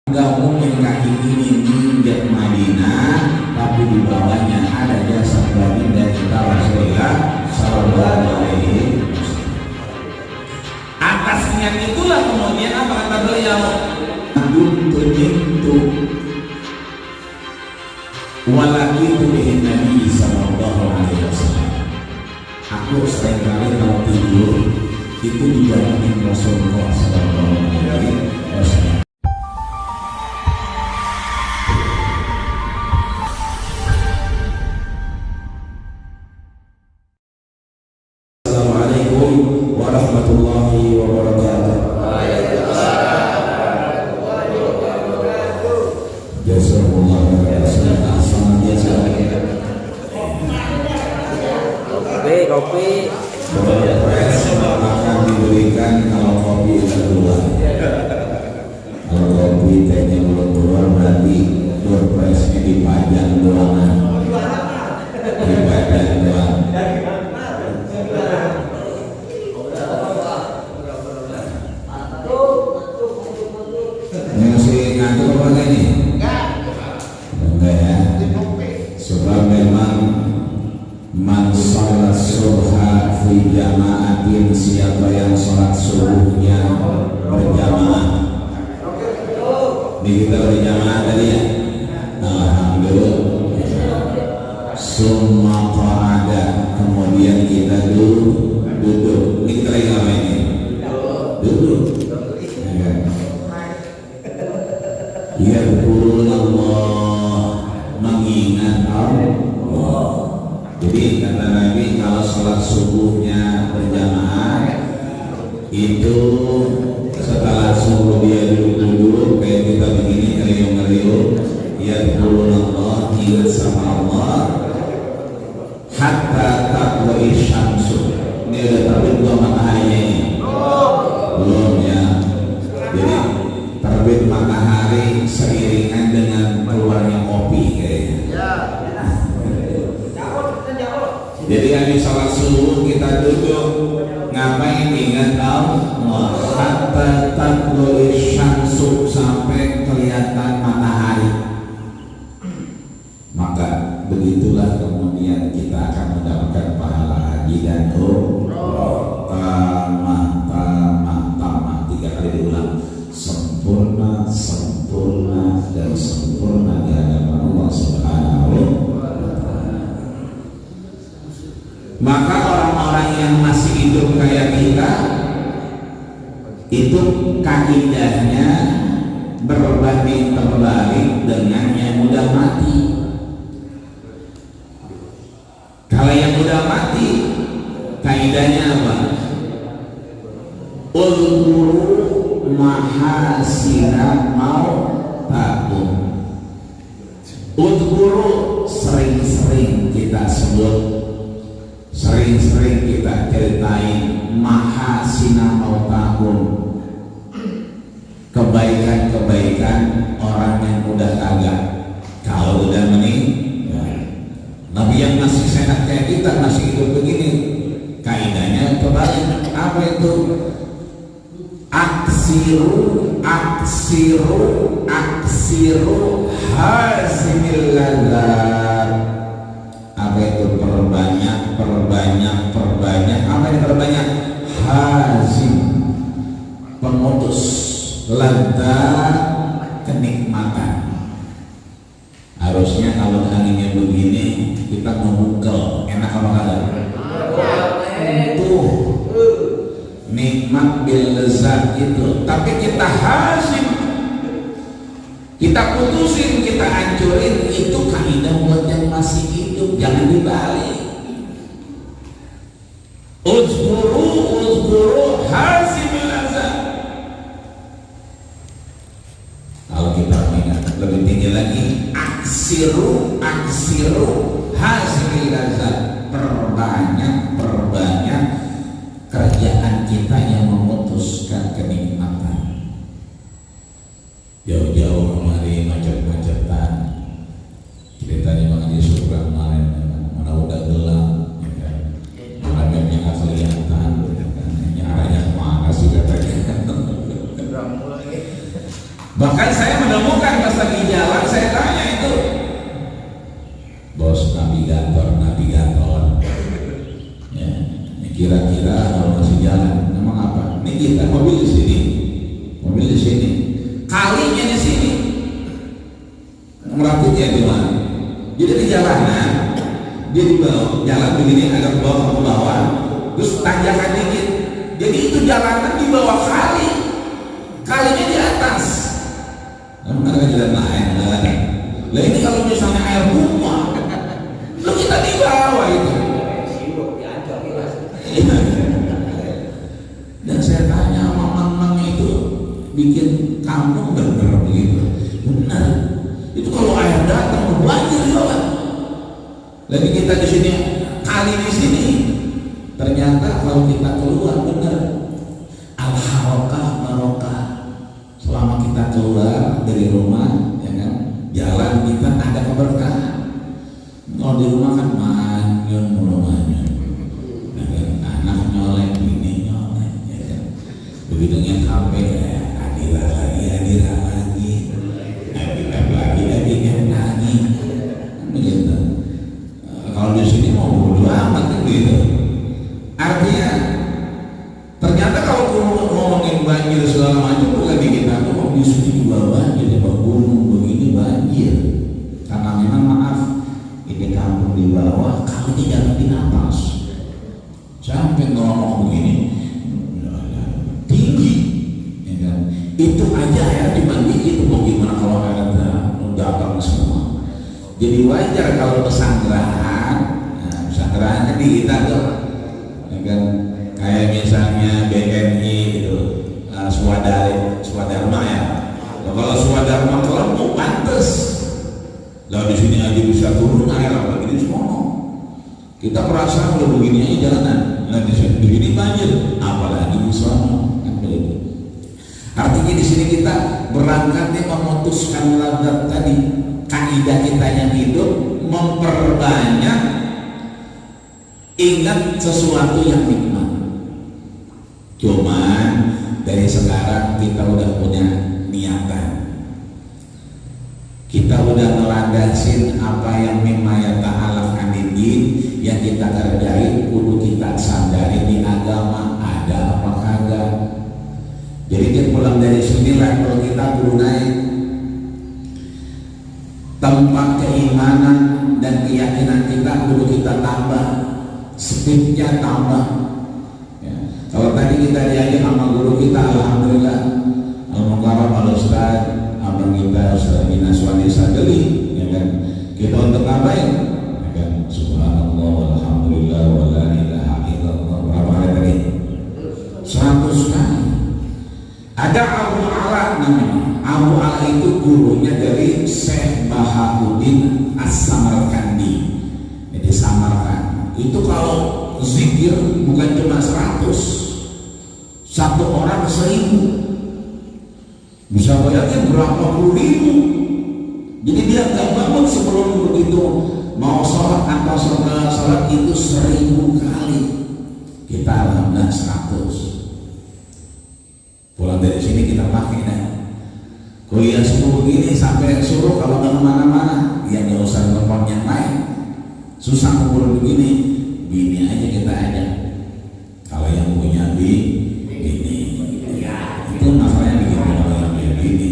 Gabung yang kaki ini menginjak Madinah, tapi di bawahnya ada jasad baginda kita Rasulullah Sallallahu Alaihi Wasallam. Atasnya itulah kemudian apa kata beliau? Tuntu walakitu bihin Nabi Sallallahu Alaihi Wasallam. Aku seringkali kalau tidur itu dijamin Rasulullah Sallallahu Alaihi Wasallam. Assalamualaikum warahmatullahi wabarakatuh. Jazakumullah khairan. Kopi. Akan diberikan kalau kopi itu keluar. Kalau kopi tehnya belum keluar berarti doorpressnya dipajang doangan. Dipajang doang. Masih ngantuk apa ini? Enggak ya. Sebab memang man sholat subha fi jama'atin, siapa yang sholat subuhnya berjamaah. Ini kita berjamaah tadi ya. Alhamdulillah. Summa qa'ada, kemudian kita duduk. Ini kita lagi ngapain ini? Duduk. Ya Allah, mengingat Allah. Jadi kata Nabi kalau sholat subuhnya berjamaah itu setelah subuh dia duduk kayak kita begini ngeriung-ngeriung, ya Allah, ingat sama Allah hatta taqwa'i syamsu. Ini udah terbit belum mataharinya ini? Belum ya. Jadi terbit matahari seiringan dengan keluarnya kopi kayaknya. Jadi habis sholat subuh kita duduk ngapain? Ingat Allah hatta taqwa'i syamsu, sampai kelihatan matahari. Maka begitulah kemudian kita akan mendapatkan pahala haji dan tamah 3 kali diulang, sempurna, sempurna dan sempurna di hadapan Allah Subhanahu wa Ta'ala. Maka orang-orang yang masih hidup kayak kita itu kaidahnya berbanding terbalik dengan yang udah mati. Kalau yang udah mati kaidahnya apa? Ulguru mahasina mautakum. Ulguru sering-sering kita sebut, sering-sering kita ceritain mahasina mautakum, kebaikan-kebaikan orang yang udah kagak. Kalau udah meninggal, tapi yang masih sehat kayak kita masih hidup begini, kaidahnya kebalik. Apa itu? Aksiru hazimil ladzat. Apa itu? Perbanyak. Apa yang perbanyak? Hazim, pemutus, ladzat, kenikmatan. Harusnya kalau anginnya begini kita memukul, enak apa kagak? Tuh nikmat bil lezat itu, tapi kita hazim, kita putusin, kita hancurin. Itu kaidah buat yang masih hidup, jangan dibalik. Uzkuru hazimil lezat. Kalau kita ingat lebih tinggi lagi, aksiru hazimil lezat. Perbanyak kerjaan kita yang memutuskan kenikmatan. Jauh-jauh kemari macet-macetan, ceritanya mengaji surga kemarin, mana udah gelap, ya kan? Malamnya nggak kelihatan, ya kan? Arahnya kemana sih katanya? Bahkan saya menemukan pas lagi jalan, saya tanya itu, bos navigator, ya, kira-kira kalau masih jalan, emang apa? Ini kita mobil di sini, kalinya di sini, merakitnya di mana? Jadi di jalanan, dia di bawah, jalan begini agak ke bawah, terus tanjakan dikit. Jadi itu jalanan di bawah kalinya di atas. Mana jalan lain? Lah ini kalau misalnya air rumah, lo kita di bawah itu. Dan saya tanya mamang itu bikin kampung bener begitu. Benar. Itu kalau air datang banjir juga. Lagi kita di sini, kali di sini. Ternyata kalau kita keluar benar. Al-harokah barokah. Selama kita keluar dari rumah, ya kan, jalan kita ada keberkahan. Kalau di rumah kan manyun mulu, ya kan? Anak nyolek, bini nyolek, ya kan? Begitu ngeliat HP, adilah lagi, begitu. Kalau di sini mau bodo amat gitu. Artinya, ternyata kalau ngomongin banjir segala macam bukan di kita tuh, di sini juga banjir, ya gunung begini banjir. Karena memang maaf, ini kampung di bawah, kalau tidak di atas. Sampai ngomong begini tinggi, ya kan? Itu aja ya dibanding itu, bagaimana kalau ada datang semua. Jadi wajar kalau pesantren, pesantren kan di kita tuh, ya kan? Kayak misalnya BNI itu, Swadharma ya. Kalau Swadharma kelompok pantes. Lalu di sini aja bisa turun air apa gini semua. Kita merasa udah begini aja jalanan. Nah di sini banjir, apalagi di sana. Artinya di sini kita berangkatnya memutuskan lazat tadi. Kaidah kita yang hidup memperbanyak ingat sesuatu yang nikmat. Cuman dari sekarang kita udah punya niatan, kita udah ngelandasin apa yang mimma ta'ala anidin yang kita kerjain, kudu kita sadari di agama ada apa kagak. Jadi dia pulang dari sini level kita kudu naik, tempat keimanan dan keyakinan kita kudu kita tambah, speednya tambah. Kalau tadi kita diajak sama guru kita, alhamdulillah, al-mukarram al-ustaz, abang kita Ustaz Minaswani Sadeli, ya kan, kita untuk ngapain? Ya kan, subhanallah, alhamdulillah, wa la ilaha illallah. Berapa kali tadi? 100 kali. Ada Abu Ala namanya. Abu Ala itu gurunya dari Syekh Bahaudin As-Samarkandi. Jadi Samarkand. Itu kalau zikir bukan cuma 100, satu orang 1000, bisa bayangin berapa puluh ribu. Jadi dia nggak bangun sebelum begitu mau sholat atau sholat itu 1000 kali. Kita alhamdulillah 100. Pulang dari sini kita pakai dah. Kuliah subuh begini sampai suruh kalau nggak kemana-mana, ya nggak usah telepon yang lain. Susah kumpul begini, bini aja kita ajak. Kalau yang punya bini, itu masalahnya bikin kalau yang punya bini.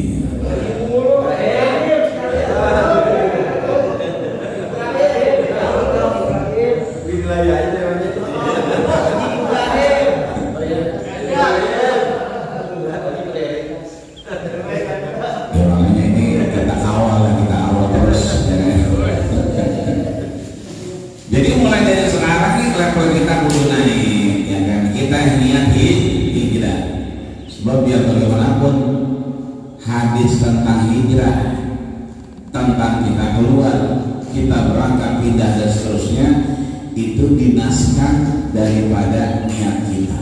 Jadi mulai dari sekarang nih level kita kudu naik, ya kan? Kita niat hijrah. Sebab biar bagaimanapun hadis tentang hijrah, tentang kita keluar, kita berangkat pindah dan seterusnya, itu dinaskan daripada niat kita.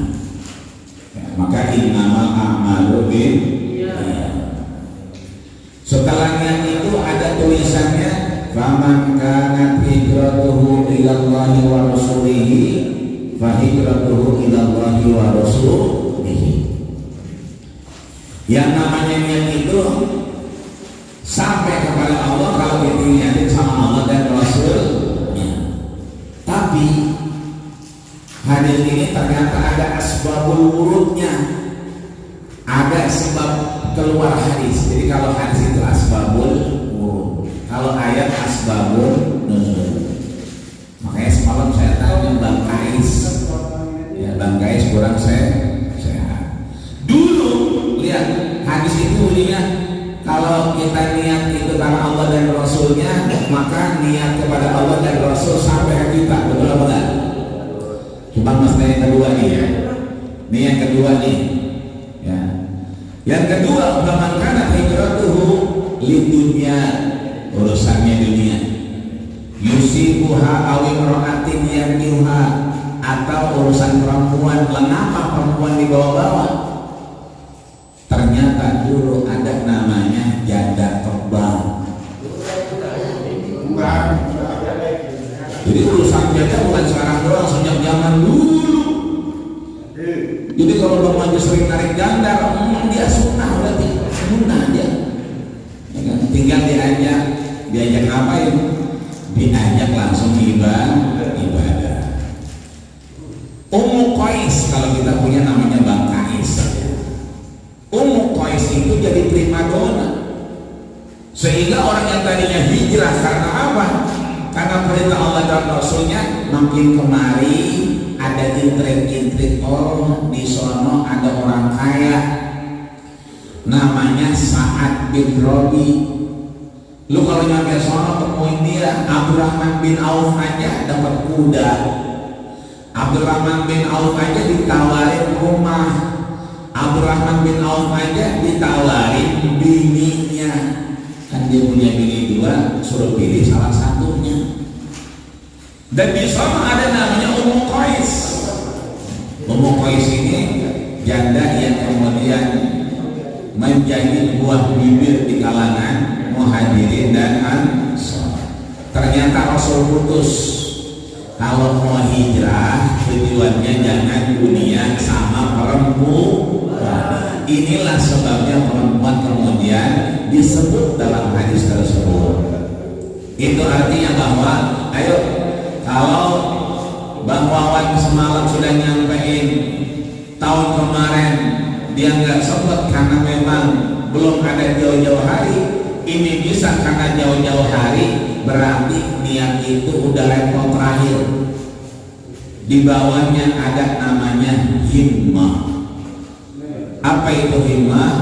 Ya, maka innamal a'malu binniyat. Setelah niat itu ada tulisannya, faman kanat hijratuhu ilallahi wa rasulihi fa hijratuhu ilallahi wa rasulihi. Yang namanya niat itu sampai kepada Allah kalau kita niatin sama Allah dan Rasulnya. Tapi hadis ini ternyata ada asbabul wurudnya, ada sebab keluar hadis. Jadi kalau hadis itu asbabul wurud, kalau ayat asbabul nuzul. Makanya semalam saya tanya Bang Kais, ya Bang Kais kurang sehat. Dulu lihat hadis itu bunyinya, kalau kita niat itu karena Allah dan Rasulnya, maka niat kepada Allah dan Rasul sampai ke kita, betul apa enggak? Cuma masalah yang kedua nih ya. Ini yang kedua nih. Ya. Yang kedua, man kana hijratuhu lidunya, urusannya dunia. Yusibuha aw imra'atin yankiha, atau urusan perempuan. Kenapa perempuan dibawa-bawa? Ternyata dulu ada namanya janda kebal. Jadi urusan janda bukan sekarang doang, sejak zaman dulu. Jadi kalau Bang Maju sering narik janda, dia sunnah, berarti sunnah dia. Ya, tinggal diajak ngapain? Diajak langsung ibadah. Ummu Qais, kalau kita punya namanya Bang Kais. Ummu Qais itu jadi primadona, sehingga orang yang tadinya hijrah karena apa? Karena perintah Allah dan Rasulnya, makin kemari ada intrik-intrik. Oh, di sono ada orang kaya namanya Sa'ad bin Rabi. Lu kalau nyampe sono temuin dia. Abdurrahman bin Auf aja dapat kuda. Abdurrahman bin Auf aja ditawarin rumah. Abdurrahman bin Auf aja ditawarin bininya. Kan dia punya bini dua, suruh pilih salah satunya. Dan di sana ada namanya Ummu Qais. Ummu Qais ini janda yang kemudian menjadi buah bibir di kalangan Muhajirin dan Ansor. Ternyata Rasul putus, kalau mau hijrah tujuannya jangan dunia sama perempuan. Inilah sebabnya perempuan kemudian disebut dalam hadis tersebut. Itu artinya bahwa, ayo, kalau Bang Wawan semalam sudah nyampein tahun kemarin dia nggak sempat karena memang belum ada jauh-jauh hari. Ini bisa karena jauh-jauh hari, berarti niat itu udah level terakhir. Di bawahnya ada namanya himmah. Apa itu himmah?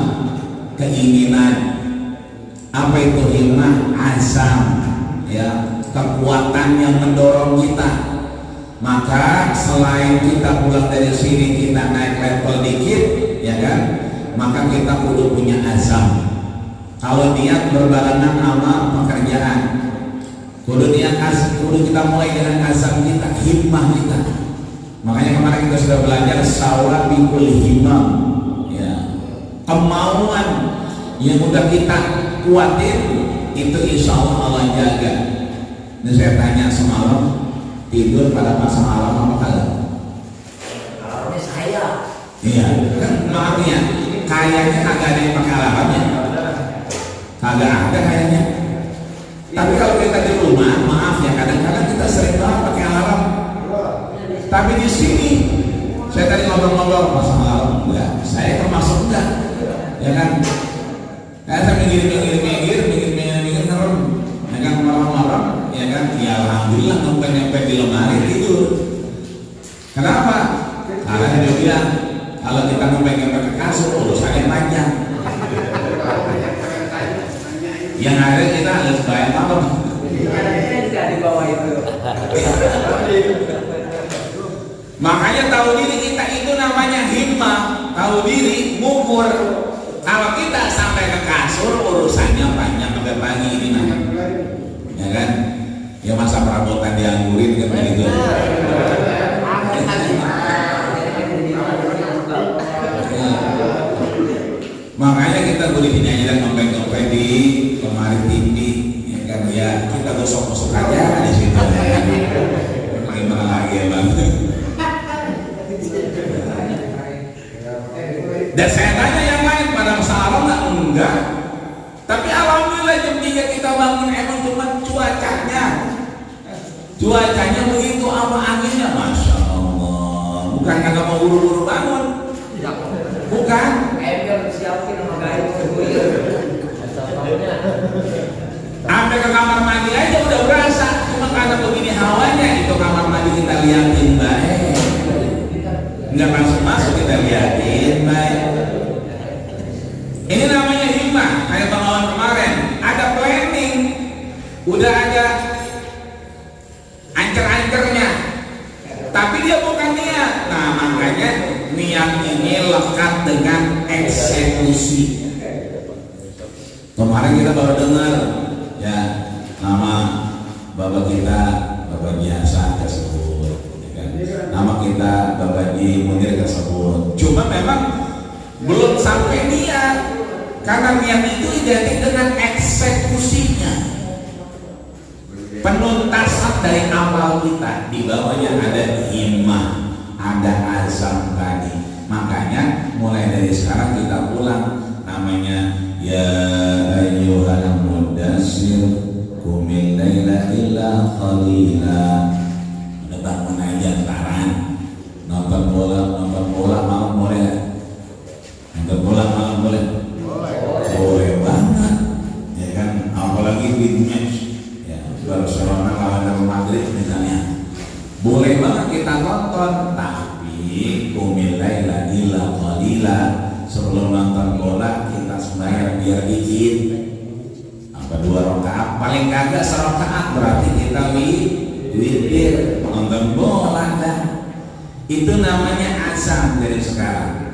Keinginan. Apa itu himmah? Azam, ya, kekuatan yang mendorong kita. Maka selain kita pulang dari sini kita naik level dikit, ya kan, maka kita kudu punya azam. Kalau niat berbarengan sama pekerjaan, kudu niat azam, kudu kita mulai dengan azam kita, himmah kita. Makanya kemarin kita sudah belajar sawabikul himmah, ya, kemauan yang udah kita kuatin itu insya Allah jaga. Ini saya tanya semalam, tidur pada pasang alam apa kagak? Alarmnya saya. Iya, kan maaf ya, kayaknya kagak ada yang pakai alarmnya. Kagak ada kayaknya. Tapi kalau kita di rumah, maaf ya, kadang-kadang kita sering banget pakai alarm. Tapi di sini, saya tadi ngobrol-ngobrol pasang alarm, enggak, saya termasuk enggak, ya kan? Saya minggir, ngerem, ya kan, malam-malam, ya kan? Ya alhamdulillah nempel-nempel di lemari tidur. Kenapa? Karena dia bilang kalau kita nempel-nempel ke kasur urusannya panjang. Yang ada kita harus bayar malam. Tidak di bawah itu. Makanya tahu diri kita itu namanya himmah, tahu diri, ngukur. Kalau kita sampai ke kasur urusannya panjang sampai pagi ini nah. Ya kan? Ya masa perabotan dianggurin kan begitu. Makanya kita boleh aja dan ngomong-ngomong di lemari TV, ya kan, ya kita gosok-gosok aja di situ. Bagaimana lagi ya bang? Dan saya tanya yang lain pada masalah alam nggak? Enggak. Tapi alhamdulillah jam 3 kita bangun emang cuma cuacanya begitu, apa anginnya, masya Allah. Bukan kagak mau buru-buru bangun, bukan. Ember siapin sama gaib Sampai ke kamar mandi aja udah berasa. Cuma karena begini hawanya, itu kamar mandi kita liatin baik, nggak masuk kita liatin baik. Ini namanya himmah. Kayak pengawan kemarin, ada planning, udah ada ancer-ancernya, tapi dia bukan niat. Nah makanya niat ini lekat dengan eksekusi. Kemarin kita baru dengar ya nama bapak kita, bapak biasa tersebut, ya kan? Nama kita bapak Ji Munir tersebut. Cuma memang belum sampai niat, karena niat itu identik dengan eksekusinya, penuntasan dari amal kita. Di bawahnya ada himmah, ada azam tadi. Makanya mulai dari sekarang kita pulang, namanya ya ayyuhal mudassir qumil laila illa qalila. Udah bangun aja ntaran, nonton bola malam boleh, nonton bola malam boleh, boleh banget, ya kan? Apalagi di match ya Barcelona lawan Real Madrid misalnya, boleh banget kita nonton. Tapi qumil laila illa qalila, sebelum nonton bola kita sembahyang biar izin apa 2 rakaat, paling kagak 1 rakaat, berarti kita witir nonton bola dah. Itu namanya azam dari sekarang.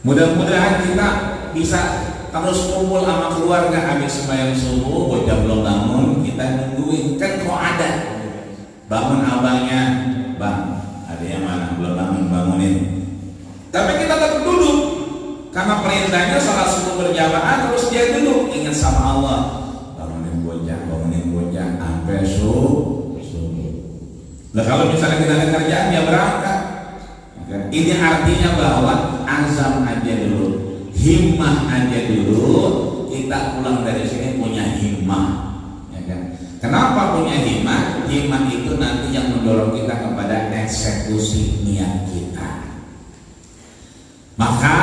Mudah-mudahan kita bisa terus kumpul sama keluarga habis sembahyang subuh, bocah belum bangun kita nungguin, kan kok ada bangun abangnya, bang ada yang mana belum bangunin, tapi kita tetap duduk karena perintahnya sholat subuh berjamaah, terus dia duduk ingat sama Allah, bangunin bocah sampai subuh. Nah kalau misalnya kita ada kerjaan ya berangkat. Ini artinya bahwa azam aja dulu, himmah aja dulu, kita pulang dari sini punya himmah, ya kan? Kenapa punya himmah? Himmah itu nanti yang mendorong kita kepada eksekusi niat kita. Maka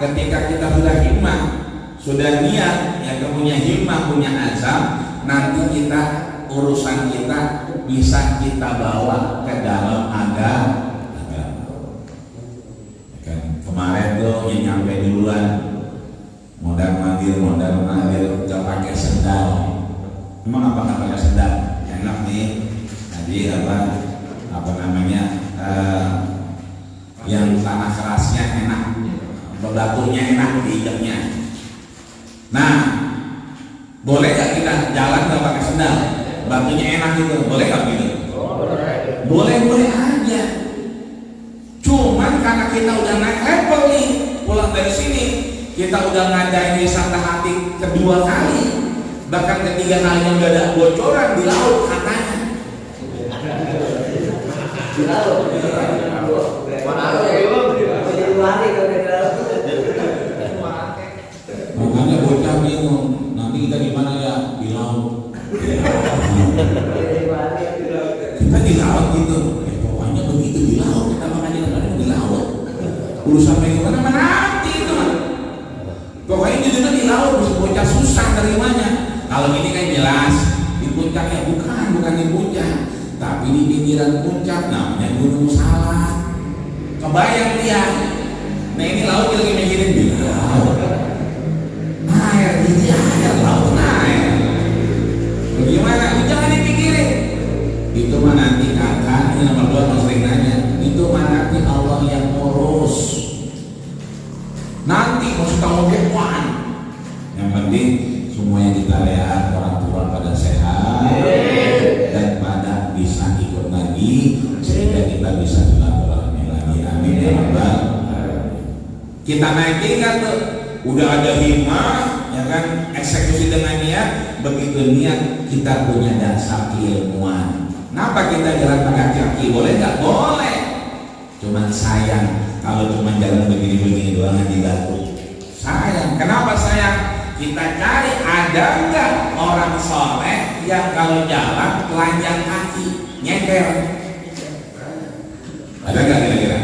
ketika kita sudah himmah, sudah niat, yang punya himmah, punya azam, nanti kita urusan kita bisa kita bawa ke dalam agama. Kemarin tuh yang nyampe duluan, modal mandir gak pakai sendal. Emang apa nggak pakai sendal? Enak nih. Jadi apa namanya yang tanah kerasnya enak, bebatunya enak diinjaknya. Nah, boleh gak kita jalan gak pakai sendal? Batunya enak gitu, boleh gak gitu? Boleh aja. Cuman karena kita udah naik level nih, pulang dari sini kita udah ngadain wisata hati kedua kali, bahkan ketiga kalinya udah ada bocoran di laut katanya. Di laut. Makanya bocah bingung, nanti kita gimana ya di laut? Kita di laut gitu. Pokoknya begitu di laut, kita makanya kadang di laut. Urusan bagaimana nanti itu mah. Pokoknya judulnya di laut, bocah susah terimanya. Kalau ini kan jelas di puncaknya, bukan di puncak, tapi di pinggiran puncak namanya Gunung Salak. Kebayang dia. Nah ini laut lagi mikirin di laut. Air ini air, laut air. Bagaimana? Jangan dipikirin. Itu mah nanti kakak, ini nomor 2 mau sering nanya, itu mah nanti Allah yang ngurus. Nanti harus tanggung jawab. Yang penting semua yang kita lihat orang tua pada sehat dan pada bisa ikut lagi sehingga kita bisa silaturahmi lagi. Amin ya rabbal alamin. Kita naik tingkat tuh, udah ada himmah, ya kan, eksekusi dengan niat. Begitu niat kita punya dasar keilmuan. Kenapa kita jalan pakai kaki? Boleh nggak? Boleh. Cuman sayang kalau cuma jalan begini-begini doang diganggu. Sayang. Kenapa sayang? Kita cari ada nggak orang soleh yang kalau jalan telanjang kaki, nyeker? Ada nggak kira-kira?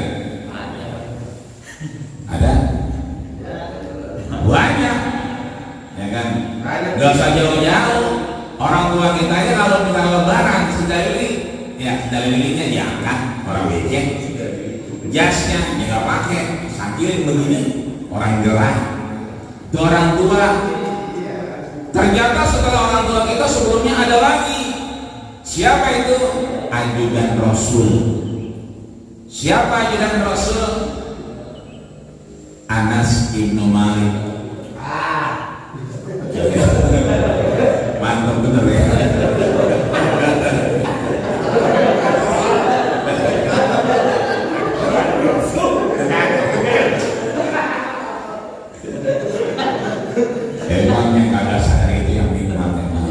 Ada? Banyak, ya kan? Gak usah jauh-jauh. Orang tua kita aja kalau kita lebaran sedalili, ya sedalilinya diangkat orang becek, jasnya nggak pakai, saking begini orang gerah. Itu orang tua. Ternyata setelah orang tua kita sebelumnya ada lagi. Siapa itu? Ajudan Rasul. Siapa ajudan Rasul? Anas ibnu Malik. Mantap bener ya. Emang yang kagak sadar itu yang nikmat emang.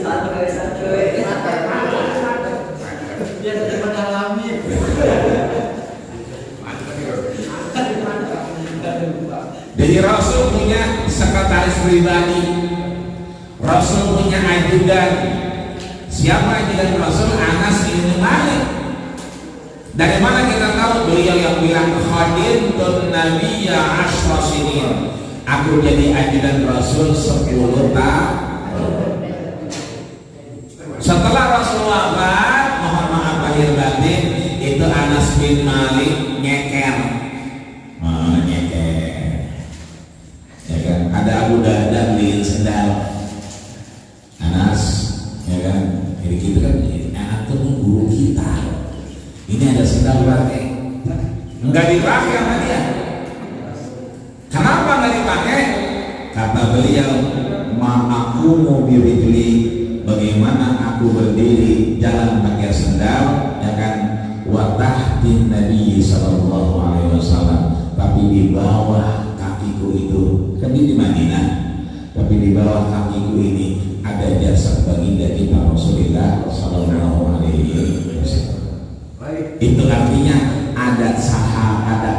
Santuy. Dia sudah mengalami. Jadi Rasul punya sekretaris pribadi, Rasul punya ajudan. Siapa ajudan Rasul? Anas bin Malik. Dari mana kita tahu? Beliau yang bilang khadimtun nabiyya 10 sinin. Aku jadi ajudan Rasul 10 tahun. Setelah Rasul wafat, mohon maaf lahir batin, itu Anas bin Malik nyeker. Nyeker. Ya kan? Ada Abu Darda beliin sendal. Anas, ya kan? Jadi kita kan anak tuh guru kita. Ini ada sendal pakai. Enggak dipakai sama dia. Kenapa nggak dipakai? Kata beliau, aku mau birijli, bagaimana aku berdiri jalan pakai sendal, ya kan? Watahtin Nabi Sallallahu Alaihi Wasallam, tapi di bawah kakiku itu, kan di Madinah, tapi di bawah kakiku ini ada jasad baginda kita Rasulullah Sallallahu Alaihi Wasallam. Itu artinya ada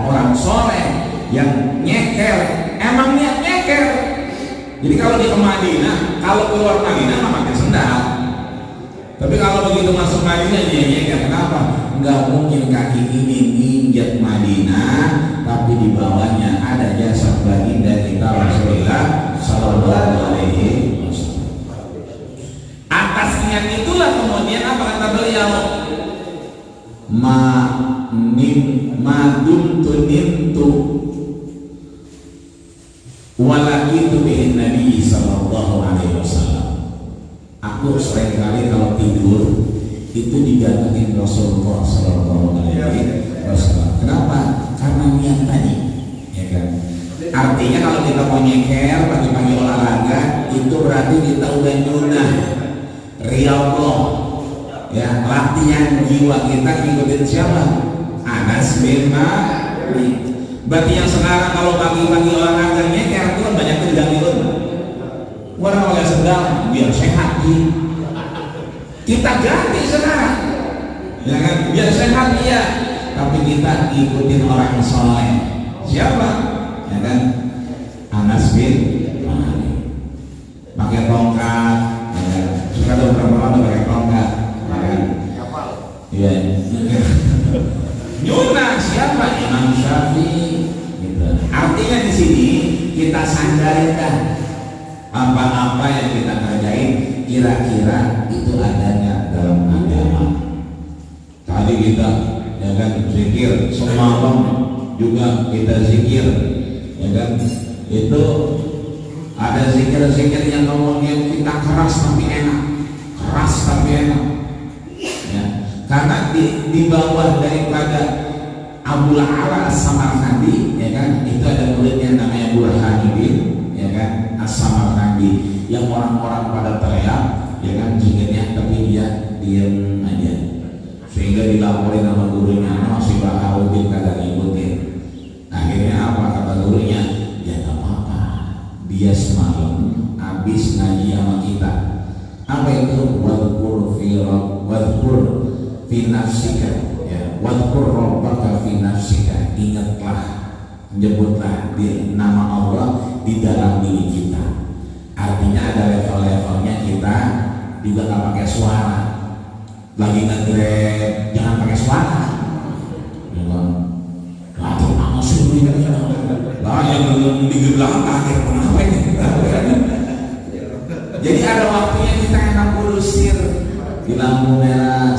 orang soleh yang nyeker, emang niat nyeker. Jadi kalau di Madinah, kalau keluar Madinah nggak pakai sendal. Tapi kalau begitu masuk Madinah dia nyeker. Kenapa? Nggak mungkin kaki ini nginjak Madinah, tapi di bawahnya ada jasad baginda kita Rasulullah Sallallahu Alaihi Wasallam. Atas niat itulah kemudian apa kata beliau? Maduntu nimtu walakitu bihin Nabi Sallallahu Alaihi Wasallam. Aku sering kali kalau tidur itu digantungin Rasulullah Sallallahu Alaihi Wasallam. Kenapa? Karena niat tadi, ya kan? Artinya kalau kita mau nyeker pagi-pagi olahraga itu berarti kita udah nyunah riyadhah, ya, latihan jiwa kita ngikutin siapa? Anas bin Malik. Berarti yang sekarang kalau pagi-pagi olahraga nyeker itu kan banyak tergantikan. Orang oleh sendal biar sehat nih. Kita ganti sekarang, ya kan? Biar sehat iya. Tapi kita ikutin orang soleh. Siapa? Ya kan? Anas bin Malik. Pakai tongkat, ya kan? Suka ada beberapa orang pakai tongkat, ya kan? Iya. Nyunah siapa? Imam Syafi'i. Gitu. Artinya di sini kita sandarin apa-apa yang kita kerjain kira-kira itu adanya dalam agama. Tadi kita, ya kan, zikir semalam juga kita zikir, ya kan? Itu ada zikir-zikir yang ngomongnya kita keras tapi enak, keras tapi enak. Ya. Karena di bawah daripada Abu Ala As-Samarkandi, ya kan, itu ada muridnya namanya Burhanuddin, ya kan, As-Samarkandi, yang orang-orang pada teriak, ya kan, zikirnya, tapi dia diam aja, sehingga dilaporin sama gurunya, si Baharudin kagak ngikutin. Akhirnya apa kata gurunya? Ya nggak apa-apa, dia semalam habis ngaji sama kita. Apa itu? Wadkur fi nafsika, ya, wadkur rabbaka fi nafsika, ingatlah Menyebutlah di nama Allah di dalam diri kita. Artinya ada level-levelnya, kita juga nggak pakai suara. Lagi nge-grab jangan pakai suara. Atau nama suruh lah yang belum di belakang kaget kenapa ini? Jadi ada waktunya kita enak belusir di lampu merah,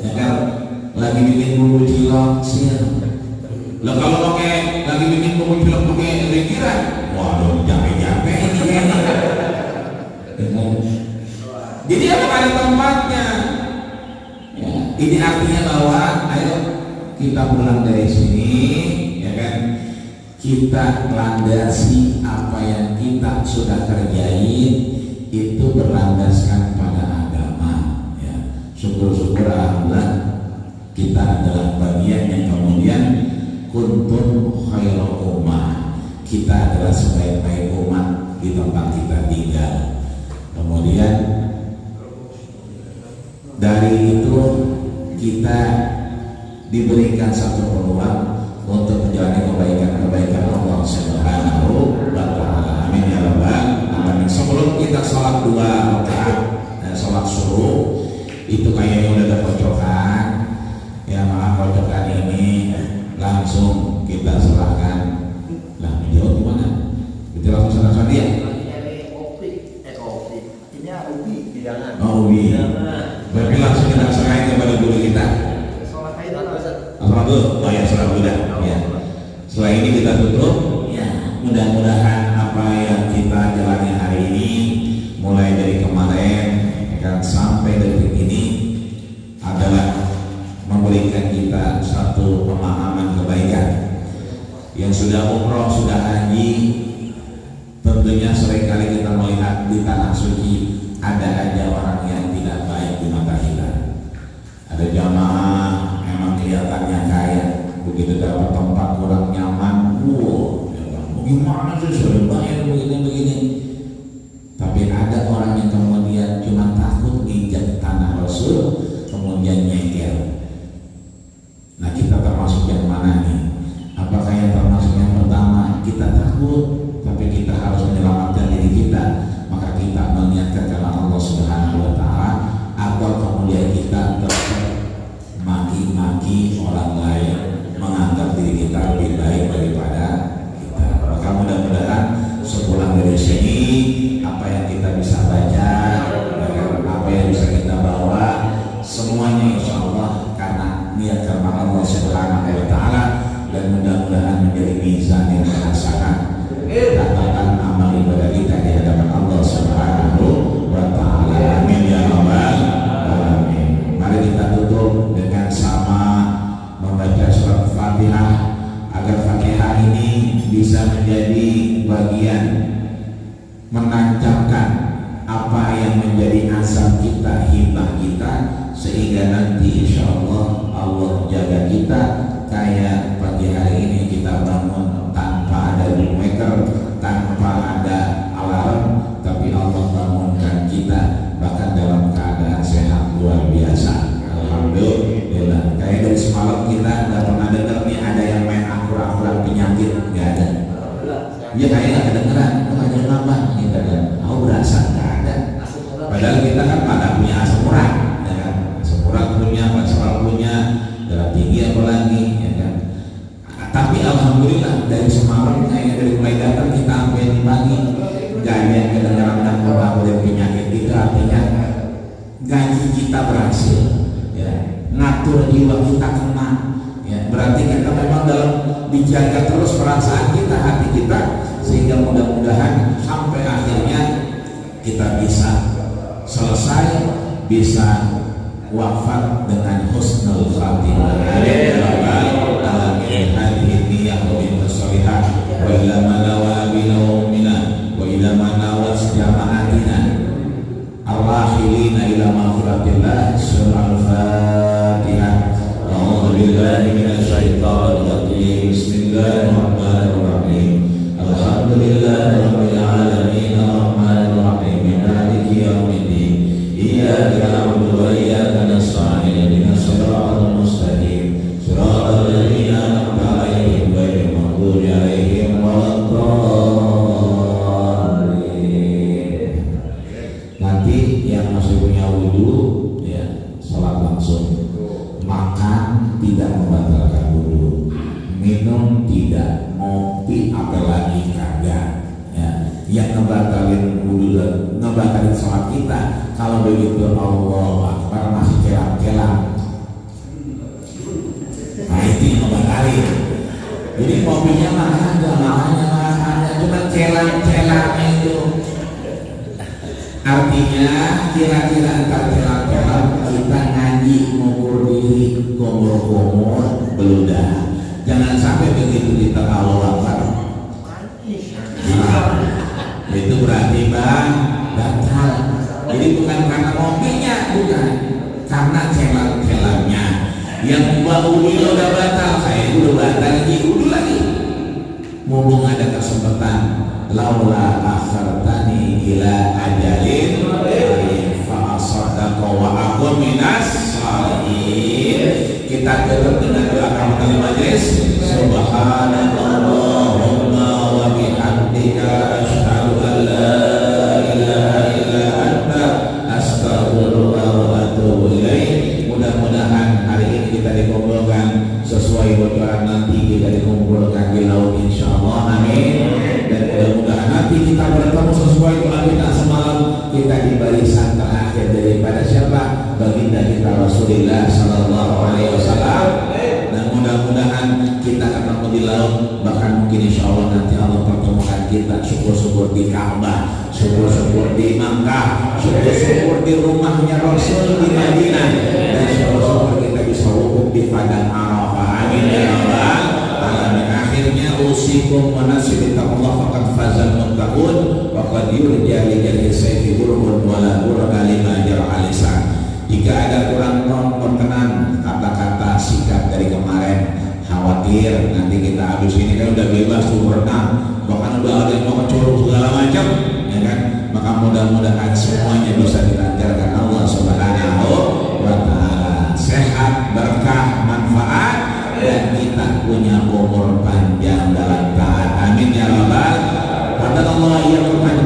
ya kan? Lagi bikin bumbu cilok, sih. Lah kalau pakai lagi bikin bumbu cilok pakai ringiran, waduh capek-capek ini kayaknya. Jadi ada tempatnya. Ya, ini artinya bahwa ayo kita pulang dari sini, ya kan? Kita landasi apa yang kita sudah kerjain itu berlandaskan pada agama. Ya, syukur-syukur alhamdulillah kita adalah bagian yang kemudian kuntum khairu ummah. Kita adalah sebaik-baik umat di tempat kita tinggal. Kemudian dari itu kita diberikan satu peluang untuk menjalani kebaikan-kebaikan Allah Subhanahu wa Ta'ala. Amin ya rabbal alamin. Sebelum kita sholat 2 rakaat sholat subuh itu kayaknya udah ada kocokan. Ya, maka kocokan ini langsung kita serahkan. Lah, menjawab gimana? Kita langsung serahkan dia. Oh, ubi. Berarti langsung kita serahkan kepada guru kita. Oh ya, sholat dulu dah. Ya. Setelah ini kita tutup. Ya, mudah-mudahan apa yang kita jalani hari ini, mulai dari kemarin dan sampai detik ini, adalah memberikan kita satu pemahaman kebaikan. Yang sudah umroh, sudah haji, tentunya seringkali kita melihat di tanah suci ada aja orang yang tidak baik di mata kita. Ada jamaah memang kelihatannya kaya, begitu dapat tempat kurang nyaman, gimana sih sudah bayar begini-begini. Tapi ada orang yang kemudian cuma takut nginjak tanah Rasul, kemudian nyengkel. Nah, kita termasuk yang mana nih? Apakah yang termasuk yang pertama, kita takut tapi kita harus menyelamatkan diri kita, maka kita mengingatkan kepada Allah Subhanahu wa Ta'ala, atau kemudian kita maki-maki orang lain, menganggap diri kita lebih baik daripada kita. Maka mudah-mudahan sepulang dari sini, apa yang kita bisa baca, apa yang bisa kita bawa, semuanya insya Allah karena niat karena Allah Subhanahu wa Ta'ala, dan mudah-mudahan menjadi mizan yang merasakan catatan amal ibadah kita di hadapan Allah Subhanahu wa Ta'ala. Amin ya rabbal alamin. Mari kita tutup dengan sama membaca surat Fatihah, agar Fatihah ini bisa menjadi bagian menancapkan apa yang menjadi asal kita, hibah kita, sehingga nanti insya Allah Allah jaga kita. Kayak pagi hari ini kita bangun tanpa ada bookmaker, tanpa ada alarm, tapi Allah bangunkan kita bahkan dalam keadaan sehat luar biasa. Alhamdulillah. Kayak dari semalam kita nggak pernah dengar nih ada yang main akurat-akurat penyakit, nggak ada. Ya kayak nggak kedengeran, ada apa? Gitu kan? Aku berasa nggak ada. Padahal kita kan pada punya asam urat, ya kan? Asam urat punya, kolesterol punya, darah tinggi apalagi, ya kan? Tapi alhamdulillah dari semalam kayaknya dari mulai datang kita sampai di pagi nggak ada yang kedengeran dan boleh penyakit. Itu artinya gaji kita berhasil, ya, ngatur jiwa kita kena, ya, berarti kita memang dalam dijaga terus perasaan kita, hati kita, sehingga mudah-mudahan sampai akhirnya kita bisa selesai, bisa wafat dengan husnul khatimah. Amin ya rabbal alamin. Hadhihi niyyah wa bimusalihat wa ila manawa binaumina wa ila manawa jama'atina arrahilina ila maghfiratillah. Surah Al-Fatihah. A'udzu billahi minasyaitonir rajim. Bismillahirrahmanirrahim. Alhamdulillahirabbil alamin arrahmanir rahim maliki yaumiddin. Iyyaka na'budu wa iyyaka nasta'in ihdinas siratal mustaqim siratal ladzina an'amta 'alaihim ghairil yang ngebatalin wudhu dan ngebatalin sholat kita. Kalau begitu Allah Akbar masih kelam-kelam, nah itu yang ngebatalin. Jadi mobilnya mah ada, cuma celang-celangnya itu. Artinya kira-kira antar celang-celang kita ngaji mengukur diri, gomor-gomor beludah. Jangan sampai begitu kita Allah Akbar. Nah, itu berarti bang batal. Jadi bukan karena mobilnya, bukan karena celang-celangnya. Yang bau ini udah batal, saya udah batal lagi, udah lagi. Mumpung ada kesempatan, laula akhartani ila ajalin fa asaddaqa wa aqum minas shalihin. Kita tutup dengan doa kafaratul majlis. Subhanallahumma wa bihamdika asyhadu an la ilaha illa anta astaghfiruka wa atubu ilaik. Mudah-mudahan hari ini kita dikumpulkan sesuai bocoran, nanti kita dikumpulkan di laut insyaallah, amin. Dan mudah-mudahan nanti kita bertemu sesuai doa kita semalam, kita di barisan terakhir daripada siapa? Baginda kita Rasulullah sallallahu alaihi wasallam. Dan mudah-mudahan kita ketemu di laut, bahkan mungkin insyaallah nanti Allah pertemukan kita syukur-syukur di Ka'bah, syukur-syukur di Makkah, syukur-syukur di rumahnya Rasul di Madinah, dan syukur-syukur kita bisa wukuf di padang Arafah, amin ya rabbal alamin. Akhirnya usikum wa nasibi taqullah faqad fazal muttaqun wa qad yurja li jari sayfi burhun wa la burha lima jar'a lisan. Jika ada kurang berkenan kata-kata sikap dari kemarin, khawatir nanti kita habis ini kan udah bebas tuh berenang, bahkan udah ada yang mau curug segala macam, ya kan? Maka mudah-mudahan semuanya bisa dilancarkan Allah Subhanahu wa Ta'ala, sehat, berkah, manfaat, dan kita punya umur panjang dalam taat, amin ya rabbal alamin.